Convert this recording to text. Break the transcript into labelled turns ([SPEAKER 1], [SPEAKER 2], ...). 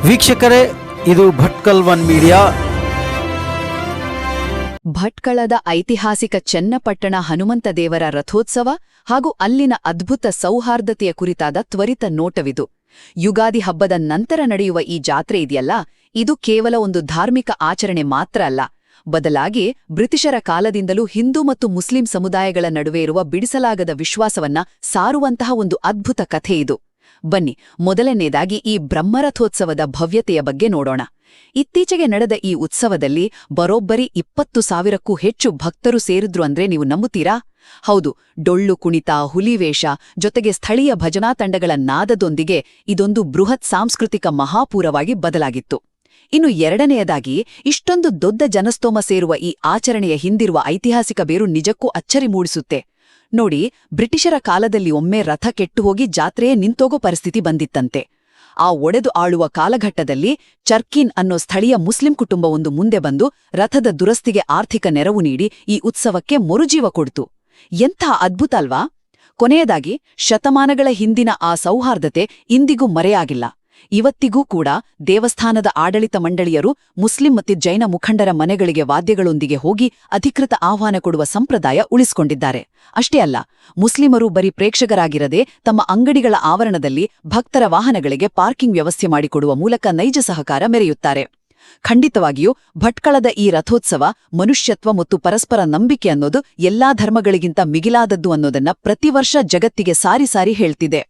[SPEAKER 1] ವೀಕ್ಷಕರೇ, ಇದು Bhatkal one media.
[SPEAKER 2] ಭಟ್ಕಳದ ಐತಿಹಾಸಿಕ ಚನ್ನಪಟ್ಟಣ ಹನುಮಂತ ದೇವರ ರಥೋತ್ಸವ ಹಾಗೂ ಅಲ್ಲಿನ ಅದ್ಭುತ ಸೌಹಾರ್ದತೆಯ ಕುರಿತಾದ ತ್ವರಿತ ನೋಟವಿದು. ಯುಗಾದಿ ಹಬ್ಬದ ನಂತರ ನಡೆಯುವ ಈ ಜಾತ್ರೆ ಇದೆಯಲ್ಲ, ಇದು ಕೇವಲ ಒಂದು ಧಾರ್ಮಿಕ ಆಚರಣೆ ಮಾತ್ರ ಅಲ್ಲ, ಬದಲಾಗಿ ಬ್ರಿಟಿಷರ ಕಾಲದಿಂದಲೂ ಹಿಂದೂ ಮತ್ತು ಮುಸ್ಲಿಂ ಸಮುದಾಯಗಳ ನಡುವೆ ಇರುವ ಬಿಡಿಸಲಾಗದ ವಿಶ್ವಾಸವನ್ನ ಸಾರುವಂತಹ ಒಂದು ಅದ್ಭುತ ಕಥೆ ಇದು. ಬನ್ನಿ, ಮೊದಲನೇದಾಗಿ ಈ ಬ್ರಹ್ಮರಥೋತ್ಸವದ ಭವ್ಯತೆಯ ಬಗ್ಗೆ ನೋಡೋಣ. ಇತ್ತೀಚೆಗೆ ನಡೆದ ಈ ಉತ್ಸವದಲ್ಲಿ ಬರೋಬ್ಬರಿ 20,000ಕ್ಕೂ ಹೆಚ್ಚು ಭಕ್ತರು ಸೇರಿದ್ರು ಅಂದ್ರೆ ನೀವು ನಂಬುತ್ತೀರಾ? ಹೌದು, ಡೊಳ್ಳು ಕುಣಿತ, ಹುಲಿವೇಷ ಜೊತೆಗೆ ಸ್ಥಳೀಯ ಭಜನಾ ತಂಡಗಳ ನಾದದೊಂದಿಗೆ ಇದೊಂದು ಬೃಹತ್ ಸಾಂಸ್ಕೃತಿಕ ಮಹಾಪೂರವಾಗಿ ಬದಲಾಗಿತ್ತು. ಇನ್ನು ಎರಡನೆಯದಾಗಿ, ಇಷ್ಟೊಂದು ದೊಡ್ಡ ಜನಸ್ತೋಮ ಸೇರುವ ಈ ಆಚರಣೆಯ ಹಿಂದಿರುವ ಐತಿಹಾಸಿಕ ಬೇರು ನಿಜಕ್ಕೂ ಅಚ್ಚರಿ ಮೂಡಿಸುತ್ತೆ. ನೋಡಿ, ಬ್ರಿಟಿಷರ ಕಾಲದಲ್ಲಿ ಒಮ್ಮೆ ರಥ ಕೆಟ್ಟುಹೋಗಿ ಜಾತ್ರೆಯೇ ನಿಂತೋಗೋ ಪರಿಸ್ಥಿತಿ ಬಂದಿತ್ತಂತೆ. ಆ ಒಡೆದು ಆಳುವ ಕಾಲಘಟ್ಟದಲ್ಲಿ ಚರ್ಕಿನ್ ಅನ್ನೋ ಸ್ಥಳೀಯ ಮುಸ್ಲಿಂ ಕುಟುಂಬವೊಂದು ಮುಂದೆ ಬಂದು ರಥದ ದುರಸ್ತಿಗೆ ಆರ್ಥಿಕ ನೆರವು ನೀಡಿ ಈ ಉತ್ಸವಕ್ಕೆ ಮರುಜೀವ ಕೊಡ್ತು. ಎಂಥ ಅದ್ಭುತ ಅಲ್ವಾ? ಕೊನೆಯದಾಗಿ, ಶತಮಾನಗಳ ಹಿಂದಿನ ಆ ಸೌಹಾರ್ದತೆ ಇಂದಿಗೂ ಮರೆಯಾಗಿಲ್ಲ. ಇವತ್ತಿಗೂ ಕೂಡ ದೇವಸ್ಥಾನದ ಆಡಳಿತ ಮಂಡಳಿಯರು ಮುಸ್ಲಿಂ ಮತ್ತು ಜೈನ ಮುಖಂಡರ ಮನೆಗಳಿಗೆ ವಾದ್ಯಗಳೊಂದಿಗೆ ಹೋಗಿ ಅಧಿಕೃತ ಆಹ್ವಾನ ಕೊಡುವ ಸಂಪ್ರದಾಯ ಉಳಿಸಿಕೊಂಡಿದ್ದಾರೆ. ಅಷ್ಟೇ ಅಲ್ಲ, ಮುಸ್ಲಿಮರು ಬರೀ ಪ್ರೇಕ್ಷಕರಾಗಿರದೆ ತಮ್ಮ ಅಂಗಡಿಗಳ ಆವರಣದಲ್ಲಿ ಭಕ್ತರ ವಾಹನಗಳಿಗೆ ಪಾರ್ಕಿಂಗ್ ವ್ಯವಸ್ಥೆ ಮಾಡಿಕೊಡುವ ಮೂಲಕ ನೈಜ ಸಹಕಾರ ಮೆರೆಯುತ್ತಾರೆ. ಖಂಡಿತವಾಗಿಯೂ ಭಟ್ಕಳದ ಈ ರಥೋತ್ಸವ ಮನುಷ್ಯತ್ವ ಮತ್ತು ಪರಸ್ಪರ ನಂಬಿಕೆ ಅನ್ನೋದು ಎಲ್ಲಾ ಧರ್ಮಗಳಿಗಿಂತ ಮಿಗಿಲಾದದ್ದು ಅನ್ನೋದನ್ನ ಪ್ರತಿವರ್ಷ ಜಗತ್ತಿಗೆ ಸಾರಿ ಸಾರಿ ಹೇಳ್ತಿದೆ.